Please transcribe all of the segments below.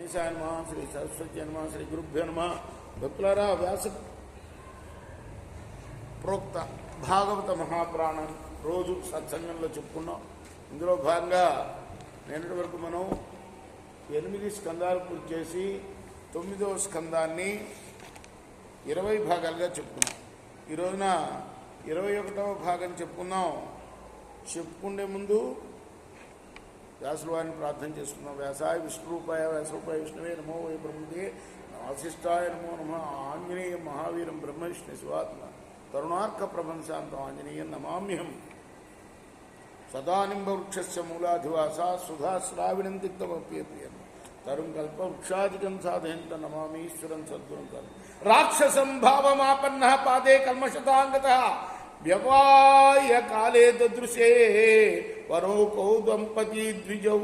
గణేశాయ నమః, శ్రీ సరస్వతి నమః, శ్రీ గురుభ్యో నమః. భక్తులారా, వ్యాస ప్రోక్త భాగవత మహాపురాణం రోజు సత్సంగంలో చెప్పుకున్నాం. ఇందులో భాగంగా నిన్నటి వరకు మనం 8 స్కందాలు పూర్తి చేసి 9వ స్కందాన్ని 20 భాగాలుగా చెప్పుకున్నాం. ఈ రోజున 21వ భాగం చెప్పుకున్నాం. చెప్పుకునే ముందు వ్యాసుల వారిని ప్రార్థన చేసుకున్నాం. వ్యాసాయ విష్ణురూపాయ వ్యాసరూపాయ విష్ణువే నమో వై బ్రహ్మదే వాసిష్ఠాయ నమో నమ. ఆంజనేయం మహావీరం బ్రహ్మవిష్ణు శివాత్మ తరుణార్క ప్రపంచాంతం ఆంజనేయం నమామ్యహం. సదానింబవృక్షస్య మూలాధివాస సుధాశ్రావిణం తిక్తమప్యప్రియం తరుం కల్పవృక్షాదికం సాధయంత నమామీశ్వరం సద్గురం కల్. రాక్షసం భావమాపన్న పాదే కల్మషతాంగత వ్యవాయ కాలే దృశే పరోకౌ దంపతి ద్విజౌ.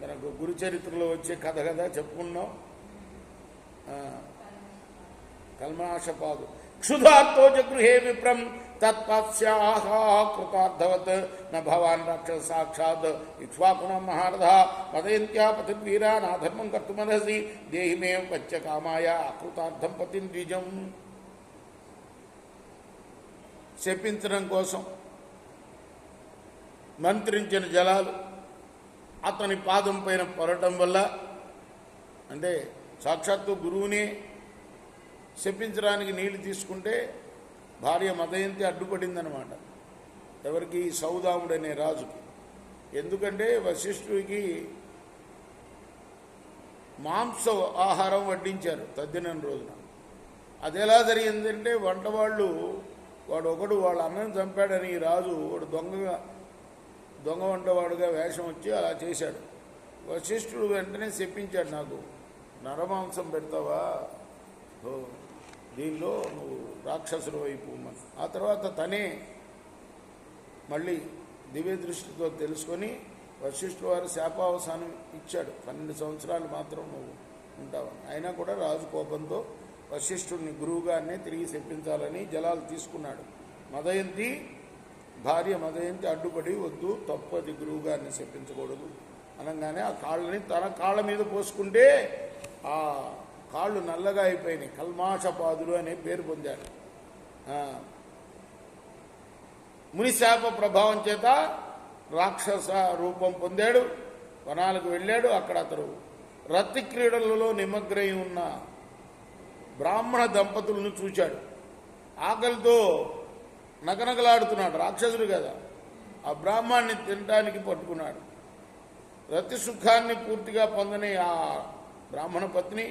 మనకు గురు చరిత్రలో వచ్చే కథ కదా చెప్పుకున్నాం. కల్మాషపాదు క్షుధార్తో జగృహే విప్రం తత్పశ్యాహ కృతార్థవత్ న భవాన్ రాక్షస సాక్షాత్ ఇక్ష్వాకుణ మహారథ పదయంత్యా పతిర్వీరా నాధర్మం కర్తుమర్హసి దేహి మే పచ్చ కామాయ అకృతార్థం పతిం ద్విజం. శపించడం కోసం మంత్రించిన జలాలు అతని పాదం పైన పడటం వల్ల, అంటే సాక్షాత్తు గురువుని శపించడానికి నీళ్లు తీసుకుంటే భార్య మదయంతి అడ్డుపడిందనమాట. ఎవరికి? సౌదాముడనే రాజుకి. ఎందుకంటే వశిష్ఠుడికి మాంస ఆహారం వడ్డించారు తద్దినం రోజున. అది ఎలా జరిగిందంటే వంటవాళ్ళు వాడు వాళ్ళ అన్నం చంపాడని రాజు వాడు దొంగ వంటవాడుగా వేషం వచ్చి అలా చేశాడు. వశిష్ఠుడు వెంటనే చెప్పించాడు, నాకు నరమాంసం పెడతావా, దీనిలో నువ్వు రాక్షసుల వైపు. ఆ తర్వాత తనే మళ్ళీ దివ్య దృష్టితో తెలుసుకొని వశిష్ఠుడు వారు శాపావసానం ఇచ్చాడు. 12 సంవత్సరాలు మాత్రం నువ్వు ఉంటావని. అయినా కూడా రాజు కోపంతో వశిష్ఠుడిని గురువుగారినే తిరిగి చెప్పించాలని జలాలు తీసుకున్నాడు. మదయంతి భార్య మదయంతి అడ్డుపడి, వద్దు తప్పది, గురువుగారిని చెప్పించకూడదు అనగానే ఆ కాళ్ళని తన కాళ్ళ మీద పోసుకుంటే ఆ కాళ్ళు నల్లగా అయిపోయినాయి. కల్మాషపాదులు అనే పేరు పొందాడు. మునిశాప ప్రభావం చేత రాక్షస రూపం పొందాడు. వనాలకు వెళ్ళాడు. అక్కడ అతడు రతి క్రీడలలో నిమగ్నై ఉన్న బ్రాహ్మణ దంపతులను చూశాడు. ఆకలితో నగనగలాడుతున్నాడు. రాక్షసుడు కదా. ఆ బ్రాహ్మణ్ణి తినడానికి పట్టుకున్నాడు. రతి సుఖాన్ని పూర్తిగా పొందని ఆ బ్రాహ్మణ పత్ని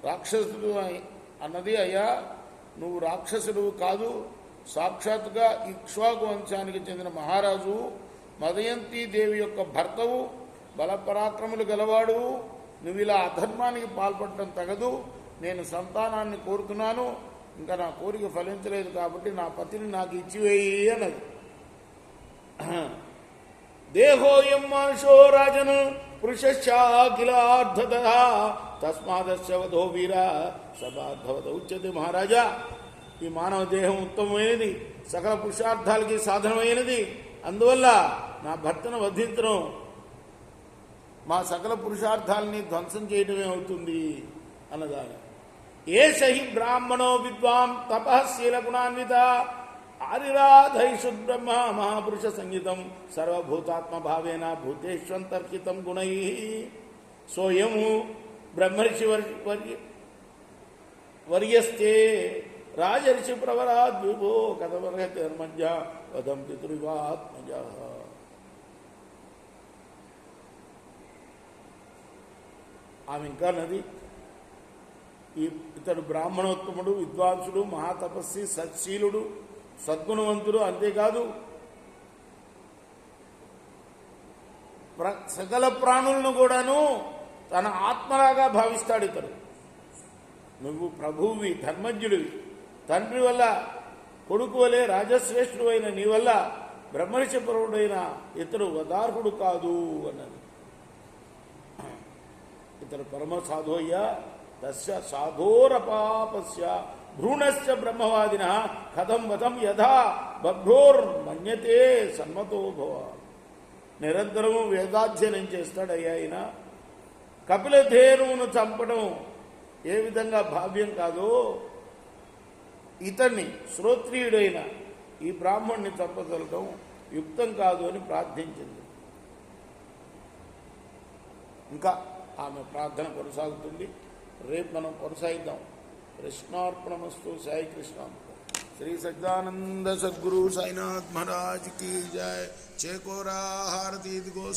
రాక్షసుడు అన్నది, అయ్యా నువ్వు రాక్షసుడు కాదు, సాక్షాత్తుగా ఇక్ష్వాకు వంశానికి చెందిన మహారాజు మదయంతి దేవి యొక్క భర్తవు, బలపరాక్రములు గలవాడు. నువ్వు ఇలా అధర్మానికి పాల్పడటం తగదు. నేను సంతానాన్ని కోరుతున్నాను, ఇంకా నా కోరిక ఫలించలేదు కాబట్టి నా పతిని నాకు ఇచ్చివేయి అన్నది. దేహోయం మానుషో రాజను పురుషాఖిలార్థద తస్మాదస్య వధో వీర సబాధవత ఉచ్యతే. మహారాజా, ఈ మానవ దేహం ఉత్తమమైనది, సకల పురుషార్థాలకి సాధనమైనది. అందువల్ల నా భర్తను వధించడం మా సకల పురుషార్థాలని ధ్వంసం చేయడమే అవుతుంది అన్నదాన్ని. ఏష హి బ్రాహ్మణో విద్వాం తపశీలగుణాన్విత ఆదిరాధైషు బ్రహ్మ మహాపురుష సంగీతం సర్వభూతాత్మ భావేన భూతేష్వంతర్కితం గుణై సోయము బ్రహ్మర్షి వర్యస్తే రాజర్షి ప్రవరాద్విభో కథవర్హతి ధర్మజ్ఞ వదం పితృవాత్మజ. ఆమె ఇంకా నది, ఇతడు బ్రాహ్మణోత్తముడు, విద్వాంసుడు, మహాతపస్వి, సత్శీలుడు, సద్గుణవంతుడు. అంతేకాదు సకల ప్రాణులను కూడాను తన ఆత్మలాగా భావిస్తాడు ఇతడు. నువ్వు ప్రభువువి, ధర్మజ్ఞుడివి, తండ్రి వల్ల కొడుకు వలె రాజశ్రేష్ఠుడు అయిన నీ వల్ల బ్రహ్మర్షిపరుడైన ఇతడు వదార్హుడు కాదు అన్నది. ఇతడు పరమ సాధోయ్యా తస్య సాధోర పాపస్య భ్రూణస్య బ్రహ్మవాదిన కథం వతం యథా బభ్రోర్మన్యతే సన్మతో భవ. నిరంతరము వేదాధ్యయనం చేస్తాడయ్యా ఆయన. కపిలధేనువును చంపడం ఏ విధంగా భావ్యం కాదో ఇతన్ని శ్రోత్రియుడైన ఈ బ్రాహ్మణ్ణి చంపగలగడం యుక్తం కాదు అని ప్రార్థించింది. ఇంకా ఆమె ప్రార్థన కొనసాగుతుంది. రేపు మనం కొనసాగిద్దాం. కృష్ణార్పణమస్తు. సాయి కృష్ణ. శ్రీ సచ్చిదానంద సద్గురు సాయినాథ్ మహారాజ్ की जय. చేకోరా హారతి ఇదిగో